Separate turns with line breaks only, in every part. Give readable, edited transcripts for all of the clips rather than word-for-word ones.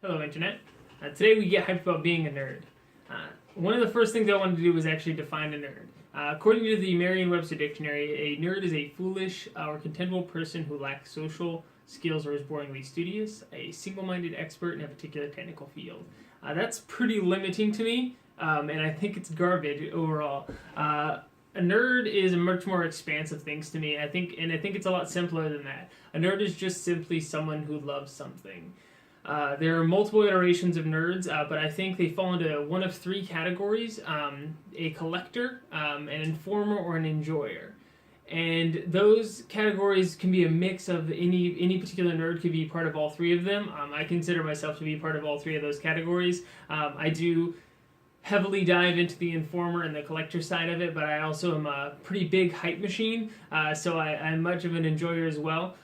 Hello, Internet. Today we get hyped about being a nerd. One of the first things I wanted to do was actually define a nerd. According to the Merriam-Webster Dictionary, a nerd is a foolish or contemptible person who lacks social skills or is boringly studious, a single-minded expert in a particular technical field. That's pretty limiting to me, and I think it's garbage overall. A nerd is much more expansive things to me. I think it's a lot simpler than that. A nerd is just simply someone who loves something. There are multiple iterations of nerds, but I think they fall into one of three categories: a collector, an informer, or an enjoyer. And those categories can be a mix of any particular nerd could be part of all three of them. I consider myself to be part of all three of those categories. I do heavily dive into the informer and the collector side of it, but I also am a pretty big hype machine, so I'm much of an enjoyer as well.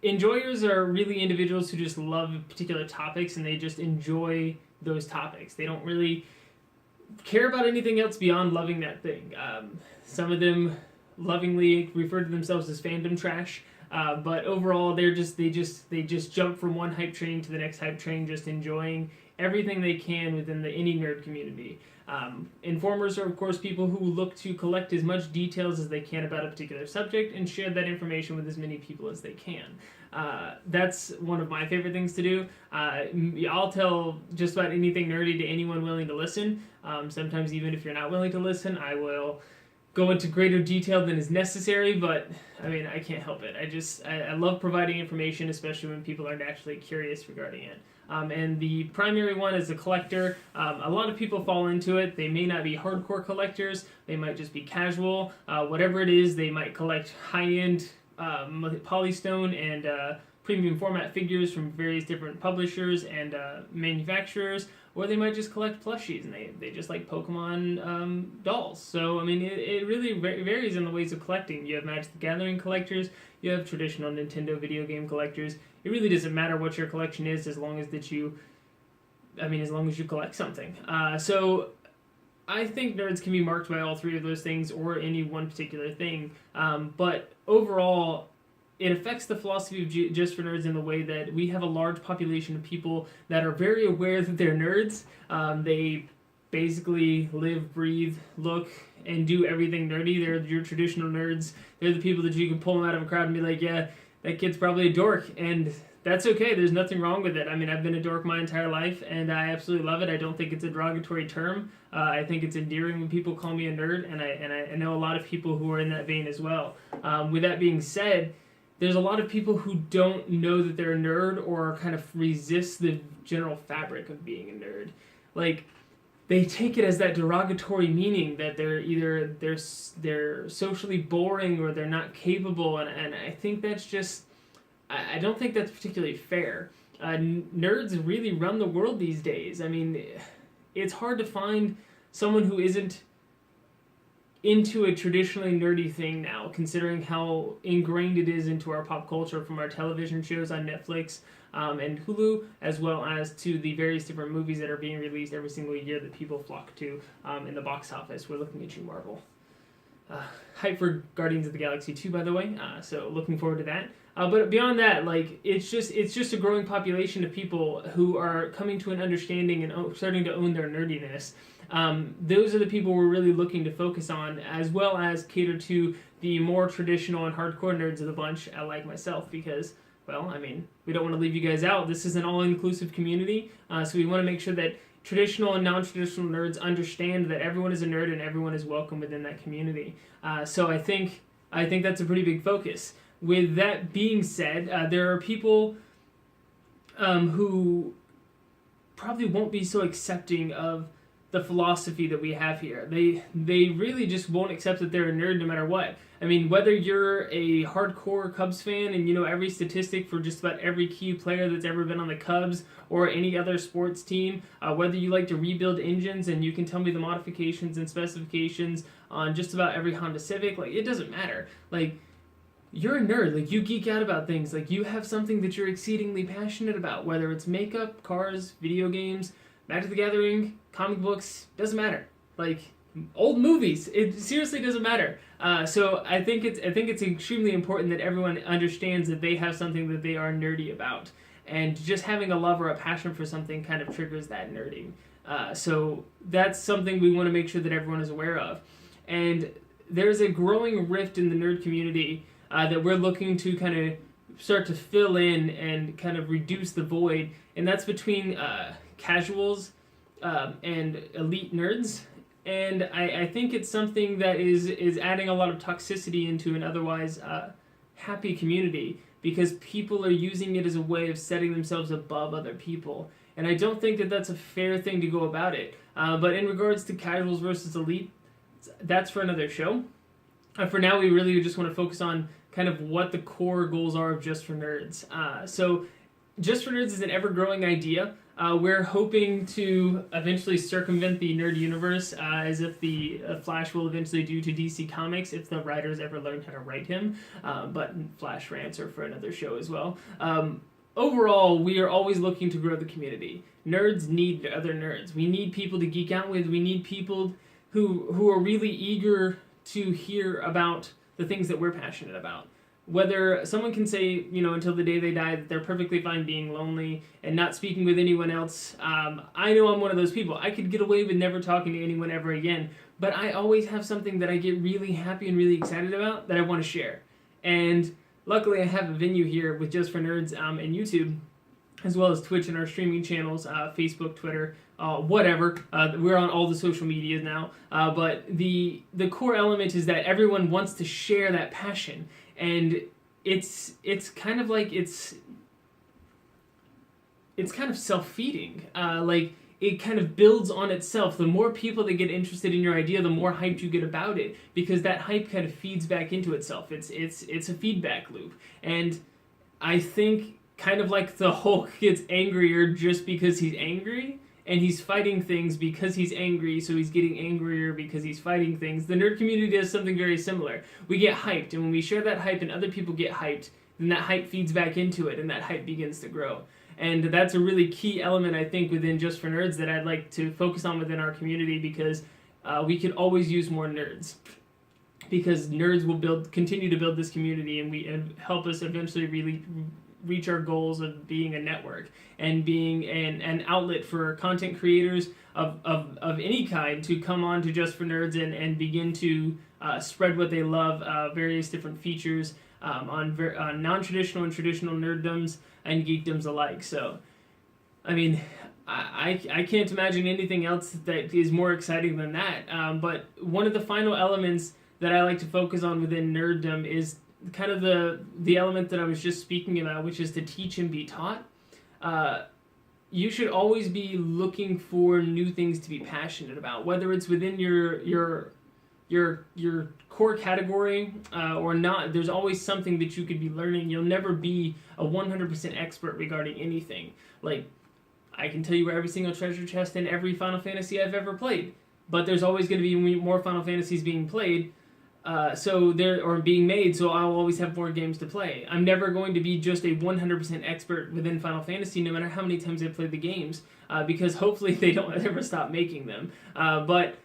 Enjoyers are really individuals who just love particular topics and they just enjoy those topics. They don't really care about anything else beyond loving that thing. Some of them lovingly refer to themselves as fandom trash, but overall they just jump from one hype train to the next hype train, just enjoying everything they can within the indie nerd community. Informers are, of course, people who look to collect as much details as they can about a particular subject and share that information with as many people as they can. That's one of my favorite things to do. I'll tell just about anything nerdy to anyone willing to listen. Sometimes even if you're not willing to listen, I will go into greater detail than is necessary, but I mean, I can't help it. I love providing information, especially when people are naturally curious regarding it. And the primary one is a collector. A lot of people fall into it. They may not be hardcore collectors. They might just be casual. Whatever it is, they might collect high-end polystone and premium format figures from various different publishers and manufacturers, or they might just collect plushies and they just like Pokemon dolls. So, I mean, it really varies in the ways of collecting. You have Magic the Gathering collectors, you have traditional Nintendo video game collectors. It really doesn't matter what your collection is as long as you collect something. So I think nerds can be marked by all three of those things or any one particular thing. But overall, it affects the philosophy of Just for Nerds in the way that we have a large population of people that are very aware that they're nerds. They basically live, breathe, look, and do everything nerdy. They're your traditional nerds. They're the people that you can pull them out of a crowd and be like, yeah, that kid's probably a dork, and that's okay. There's nothing wrong with it. I mean, I've been a dork my entire life, and I absolutely love it. I don't think it's a derogatory term. I think it's endearing when people call me a nerd, and I know a lot of people who are in that vein as well. With that being said, there's a lot of people who don't know that they're a nerd or kind of resist the general fabric of being a nerd. Like, they take it as that derogatory meaning that they're socially boring or they're not capable, and I think that's just, I don't think that's particularly fair. Nerds really run the world these days. I mean, it's hard to find someone who isn't into a traditionally nerdy thing now, considering how ingrained it is into our pop culture from our television shows on Netflix and Hulu, as well as to the various different movies that are being released every single year that people flock to in the box office. We're looking at you, Marvel. Hype for Guardians of the Galaxy 2, by the way, so looking forward to that. But beyond that, like, it's just a growing population of people who are coming to an understanding and starting to own their nerdiness. Those are the people we're really looking to focus on, as well as cater to the more traditional and hardcore nerds of the bunch, like myself, because, well, I mean, we don't want to leave you guys out. This is an all-inclusive community, so we want to make sure that traditional and non-traditional nerds understand that everyone is a nerd and everyone is welcome within that community. So I think that's a pretty big focus. With that being said, there are people who probably won't be so accepting of the philosophy that we have here. They really just won't accept that they're a nerd no matter what. I mean, whether you're a hardcore Cubs fan and you know every statistic for just about every key player that's ever been on the Cubs or any other sports team, whether you like to rebuild engines and you can tell me the modifications and specifications on just about every Honda Civic, like, it doesn't matter. Like, you're a nerd. Like, you geek out about things. Like, you have something that you're exceedingly passionate about, whether it's makeup, cars, video games, Magic the Gathering, comic books, doesn't matter. Like, old movies, it seriously doesn't matter. So I think it's extremely important that everyone understands that they have something that they are nerdy about. and just having a love or a passion for something kind of triggers that nerding. So that's something we want to make sure that everyone is aware of. And there's a growing rift in the nerd community that we're looking to kind of start to fill in and kind of reduce the void, and that's between casuals and elite nerds. And I think it's something that is adding a lot of toxicity into an otherwise happy community, because people are using it as a way of setting themselves above other people. And I don't think that that's a fair thing to go about it. But in regards to casuals versus elite, that's for another show. For now, we really just want to focus on kind of what the core goals are of Just for Nerds. So Just for Nerds is an ever-growing idea. We're hoping to eventually circumvent the nerd universe, as if the Flash will eventually do to DC Comics, if the writers ever learn how to write him. But Flash rants are for another show as well. Overall, we are always looking to grow the community. Nerds need other nerds. We need people to geek out with. We need people who are really eager to hear about the things that we're passionate about. Whether someone can say, until the day they die, that they're perfectly fine being lonely and not speaking with anyone else. I know I'm one of those people. I could get away with never talking to anyone ever again, but I always have something that I get really happy and really excited about that I want to share. And luckily I have a venue here with Just for Nerds and YouTube, as well as Twitch and our streaming channels, Facebook, Twitter, whatever. We're on all the social medias now. But the core element is that everyone wants to share that passion. And it's kind of like it's kind of self-feeding. Like it kind of builds on itself. The more people that get interested in your idea, the more hyped you get about it, because that hype kind of feeds back into itself. It's a feedback loop. And I think kind of like the Hulk gets angrier just because he's angry, and he's fighting things because he's angry, so he's getting angrier because he's fighting things. The nerd community does something very similar. We get hyped, and when we share that hype and other people get hyped, then that hype feeds back into it, and that hype begins to grow. And that's a really key element, I think, within Just for Nerds that I'd like to focus on within our community, because we could always use more nerds. Because nerds will continue to build this community, and help us eventually really reach our goals of being a network and being an outlet for content creators of any kind to come on to Just for Nerds and begin to spread what they love, various different features on non-traditional and traditional nerddoms and geekdoms alike. So, I mean, I can't imagine anything else that is more exciting than that. But one of the final elements that I like to focus on within nerddom is kind of the element that I was just speaking about, which is to teach and be taught. You should always be looking for new things to be passionate about, whether it's within your core category or not. There's always something that you could be learning. You'll never be a 100% expert regarding anything. Like, I can tell you where every single treasure chest in every Final Fantasy I've ever played, but there's always going to be more Final Fantasies being played. Being made, so I'll always have more games to play. I'm never going to be just a 100% expert within Final Fantasy, no matter how many times I play the games, because hopefully they don't ever stop making them. But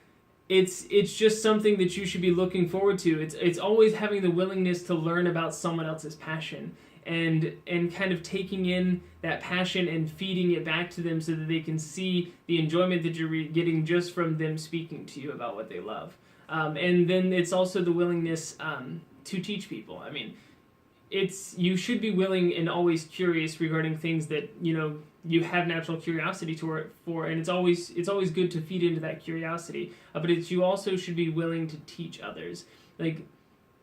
it's just something that you should be looking forward to. It's always having the willingness to learn about someone else's passion, and kind of taking in that passion and feeding it back to them so that they can see the enjoyment that you're getting just from them speaking to you about what they love. And then it's also the willingness to teach people. I mean, you should be willing and always curious regarding things that you have natural curiosity for, and it's always good to feed into that curiosity. But you also should be willing to teach others. Like,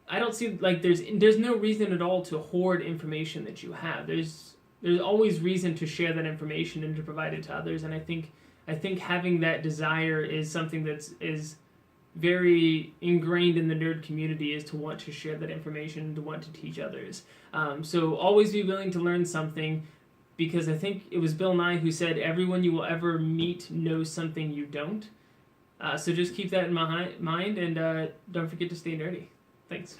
I don't see there's no reason at all to hoard information that you have. There's always reason to share that information and to provide it to others. And I think having that desire is something is very ingrained in the nerd community, is to want to share that information, to want to teach others. So always be willing to learn something, because I think it was Bill Nye who said, everyone you will ever meet knows something you don't. So just keep that in mind, and don't forget to stay nerdy. Thanks.